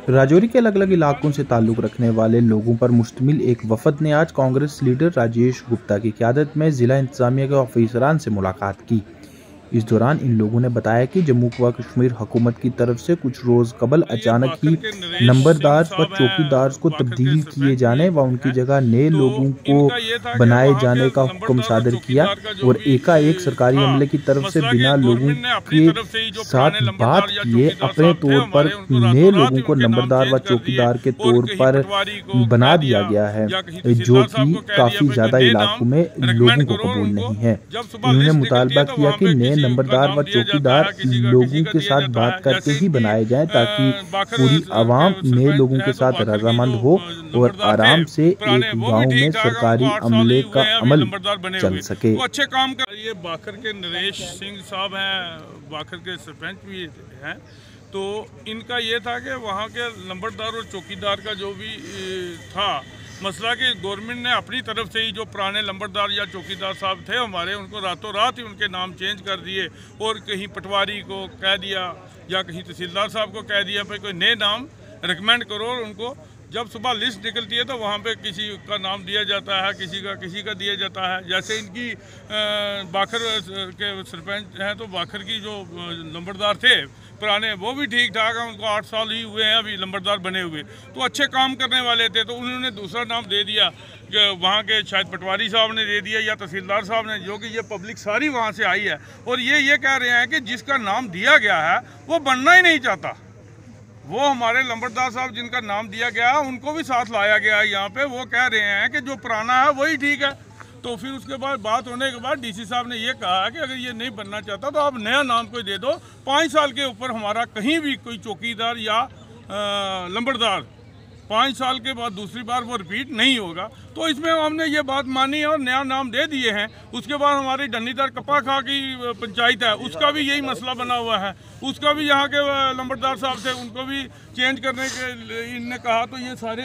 राजौरी के अलग अलग इलाकों से ताल्लुक रखने वाले लोगों पर मुश्तमिल एक वफद ने आज कांग्रेस लीडर राजेश गुप्ता की क़यादत में जिला इंतजामिया के ऑफिसरान से मुलाकात की। इस दौरान इन लोगों ने बताया कि जम्मू व कश्मीर हुकूमत की तरफ से कुछ रोज कबल अचानक ही नंबरदार व चौकीदार को तब्दील किए जाने व उनकी जगह नए लोगों को बनाए जाने का हुक्म सादर किया और एकाएक सरकारी अमले की तरफ से बिना लोगों के साथ बात किए अपने तौर पर नए लोगों को नंबरदार व चौकीदार के तौर पर बना दिया गया है, जो कि काफी ज्यादा इलाकों में लोगों को कबूल नहीं है। उन्होंने मुतालबा किया कि नए नंबरदार व चौकीदार लोगों के साथ बात करके ही बनाए जाएं ताकि पूरी आवाम नए लोगों के साथ रजामंद हो और आराम से एक गांव में सरकारी अमले का अमल चल सके। अच्छे काम कर ये बाखर के नरेश सिंह साहब हैं, बाखर के सरपंच भी हैं। तो इनका ये था कि वहाँ के नंबरदार और चौकीदार का जो भी था मसला कि गवर्नमेंट ने अपनी तरफ से ही जो पुराने नंबरदार या चौकीदार साहब थे हमारे, उनको रातों रात ही उनके नाम चेंज कर दिए और कहीं पटवारी को कह दिया या कहीं तहसीलदार साहब को कह दिया भाई कोई नए नाम रिकमेंड करो। और उनको जब सुबह लिस्ट निकलती है तो वहाँ पे किसी का नाम दिया जाता है, किसी का दिया जाता है। जैसे इनकी बाखर के सरपंच हैं तो बाखर की जो नंबरदार थे पुराने वो भी ठीक ठाक हैं, उनको 8 साल ही हुए हैं अभी नंबरदार बने हुए, तो अच्छे काम करने वाले थे। तो उन्होंने दूसरा नाम दे दिया कि वहाँ के शायद पटवारी साहब ने दे दिया या तहसीलदार साहब ने, जो कि ये पब्लिक सारी वहाँ से आई है और ये कह रहे हैं कि जिसका नाम दिया गया है वो बनना ही नहीं चाहता। वो हमारे नंबरदार साहब जिनका नाम दिया गया है उनको भी साथ लाया गया है यहाँ पे। वो कह रहे हैं कि जो पुराना है वही ठीक है। तो फिर उसके बाद बात होने के बाद डीसी साहब ने ये कहा कि अगर ये नहीं बनना चाहता तो आप नया नाम कोई दे दो। 5 साल के ऊपर हमारा कहीं भी कोई चौकीदार या नंबरदार 5 साल के बाद दूसरी बार वो रिपीट नहीं होगा। तो इसमें हमने ये बात मानी और नया नाम दे दिए हैं। उसके बाद हमारी डन्नीदार कपा खा की पंचायत है, उसका भी यही मसला बना हुआ है। उसका भी यहाँ के नंबरदार साहब थे, उनको भी चेंज करने के इनने कहा। तो ये सारे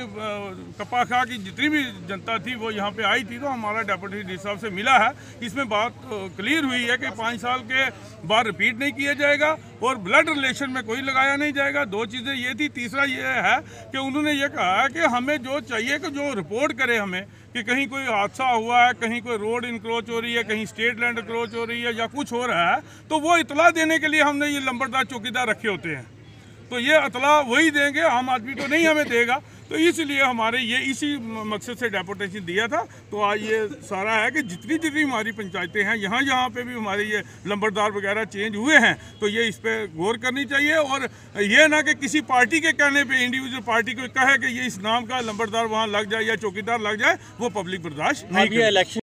कपा खा की जितनी भी जनता थी वो यहाँ पे आई थी। तो हमारा डेप्यूटी डी साहब से मिला है, इसमें बात क्लियर हुई है कि 5 साल के बाद रिपीट नहीं किया जाएगा और ब्लड रिलेशन में कोई लगाया नहीं जाएगा। 2 चीज़ें ये थी। तीसरा ये है कि उन्होंने ये कहा कि हमें जो चाहिए कि जो रिपोर्ट करे हमें कि कहीं कोई हादसा हुआ है, कहीं कोई रोड इंक्रोच हो रही है, कहीं स्टेट लैंड इंक्रोच हो रही है या कुछ हो रहा है, तो वो इतला देने के लिए हमने ये नंबरदार चौकीदार रखे होते हैं। तो ये इतला वही देंगे, आम आदमी तो नहीं हमें देगा। तो इसलिए हमारे ये इसी मकसद से डेपुटेशन दिया था। तो आज ये सारा है कि जितनी हमारी पंचायतें हैं यहाँ पे भी हमारे ये नंबरदार वगैरह चेंज हुए हैं, तो ये इस पर गौर करनी चाहिए। और ये ना कि किसी पार्टी के कहने पे इंडिविजुअल पार्टी को कहे कि ये इस नाम का नंबरदार वहाँ लग जाए या चौकीदार लग जाए, वो पब्लिक बर्दाश्त नहीं करेगी।